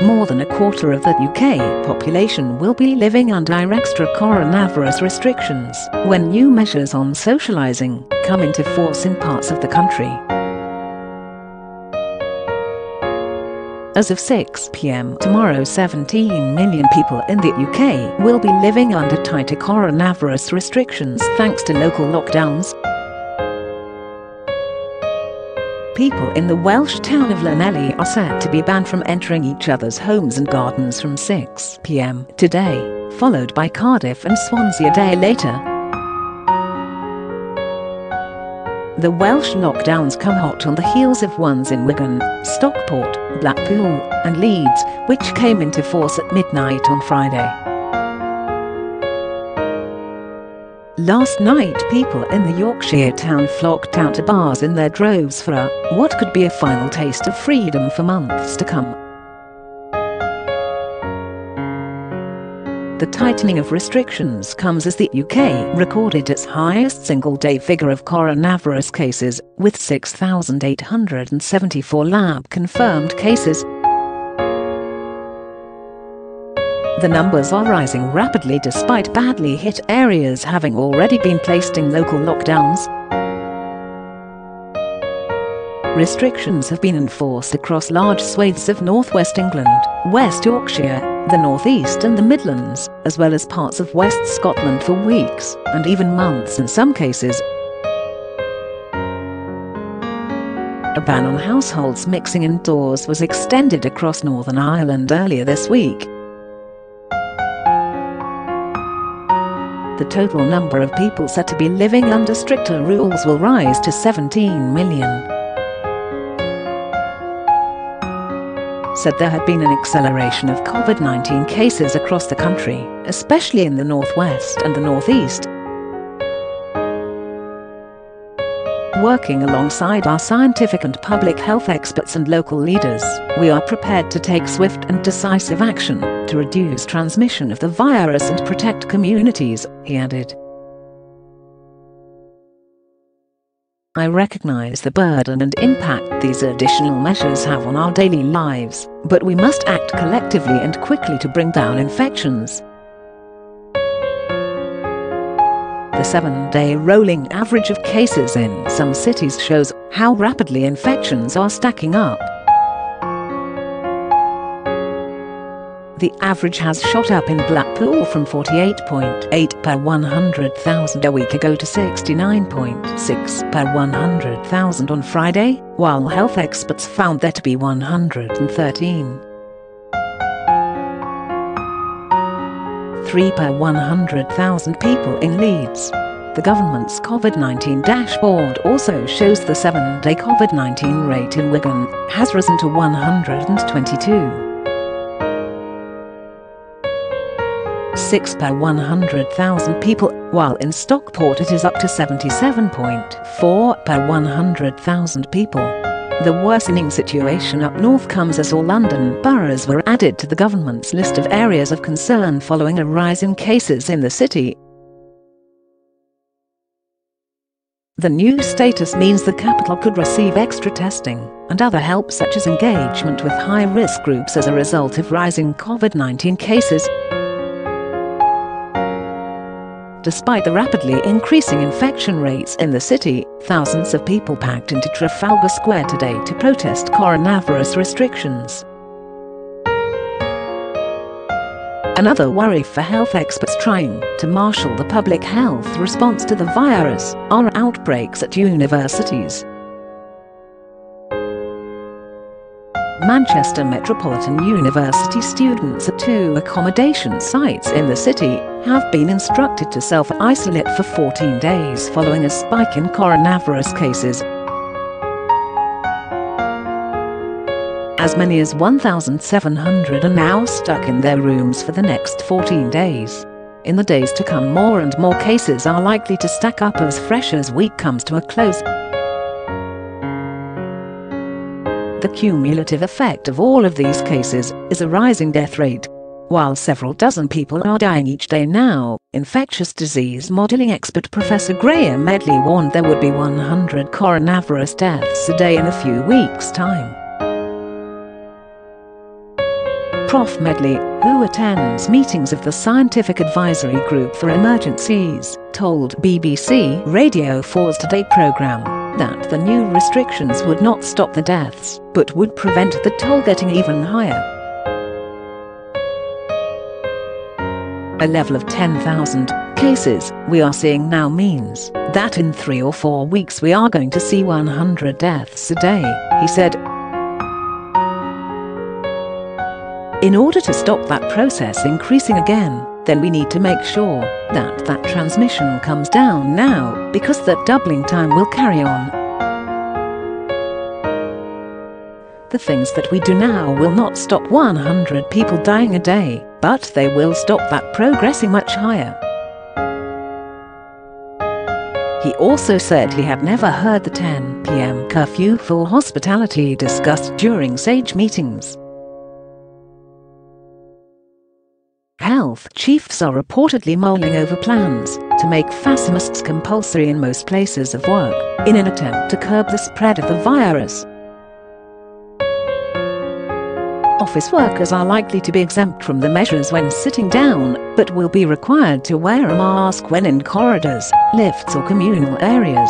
more than a quarter of the UK population will be living under extra coronavirus restrictions when new measures on socialising come into force in parts of the country. As of 6 p.m. tomorrow, 17 million people in the UK will be living under tighter coronavirus restrictions thanks to local lockdowns. People in the Welsh town of Llanelli are set to be banned from entering each other's homes and gardens from 6 p.m. today, followed by Cardiff and Swansea a day later. The Welsh lockdowns come hot on the heels of ones in Wigan, Stockport, Blackpool and Leeds, which came into force at midnight on Friday. Last night, people in the Yorkshire town flocked out to bars in their droves for what could be a final taste of freedom for months to come. The tightening of restrictions comes as the UK recorded its highest single-day figure of coronavirus cases, with 6,874 lab-confirmed cases. The numbers are rising rapidly despite badly hit areas having already been placed in local lockdowns. Restrictions have been enforced across large swathes of northwest England, West Yorkshire, the northeast and the Midlands, as well as parts of West Scotland for weeks, and even months in some cases. A ban on households mixing indoors was extended across Northern Ireland earlier this week. The total number of people said to be living under stricter rules will rise to 17 million. Said there had been an acceleration of COVID-19 cases across the country, especially in the northwest and the northeast. Working alongside our scientific and public health experts and local leaders, we are prepared to take swift and decisive action to reduce transmission of the virus and protect communities, he added. I recognize the burden and impact these additional measures have on our daily lives, but we must act collectively and quickly to bring down infections. The 7-day rolling average of cases in some cities shows how rapidly infections are stacking up. The average has shot up in Blackpool from 48.8 per 100,000 a week ago to 69.6 per 100,000 on Friday, while health experts found there to be 113. 3 per 100,000 people in Leeds. The government's COVID-19 dashboard also shows the 7-day COVID-19 rate in Wigan has risen to 122. 6 per 100,000 people, while in Stockport it is up to 77.4 per 100,000 people. The worsening situation up north comes as all London boroughs were added to the government's list of areas of concern following a rise in cases in the city. The new status means the capital could receive extra testing and other help such as engagement with high-risk groups as a result of rising COVID-19 cases. Despite the rapidly increasing infection rates in the city, thousands of people packed into Trafalgar Square today to protest coronavirus restrictions. Another worry for health experts trying to marshal the public health response to the virus are outbreaks at universities. Manchester Metropolitan University students at 2 accommodation sites in the city have been instructed to self-isolate for 14 days following a spike in coronavirus cases. As many as 1,700 are now stuck in their rooms for the next 14 days. In the days to come, more and more cases are likely to stack up as Freshers' Week comes to a close. The cumulative effect of all of these cases is a rising death rate. While several dozen people are dying each day now, infectious disease modelling expert Professor Graham Medley warned there would be 100 coronavirus deaths a day in a few weeks' time. Prof Medley, who attends meetings of the Scientific Advisory Group for Emergencies, told BBC Radio 4's Today programme that the new restrictions would not stop the deaths, but would prevent the toll getting even higher. A level of 10,000 cases we are seeing now means that in 3 or 4 weeks we are going to see 100 deaths a day, he said. In order to stop that process increasing again, then we need to make sure that that transmission comes down now, because that doubling time will carry on. The things that we do now will not stop 100 people dying a day, but they will stop that progressing much higher. He also said he had never heard the 10 p.m. curfew for hospitality discussed during SAGE meetings. Health chiefs are reportedly mulling over plans to make face masks compulsory in most places of work, in an attempt to curb the spread of the virus. Office workers are likely to be exempt from the measures when sitting down, but will be required to wear a mask when in corridors, lifts or communal areas.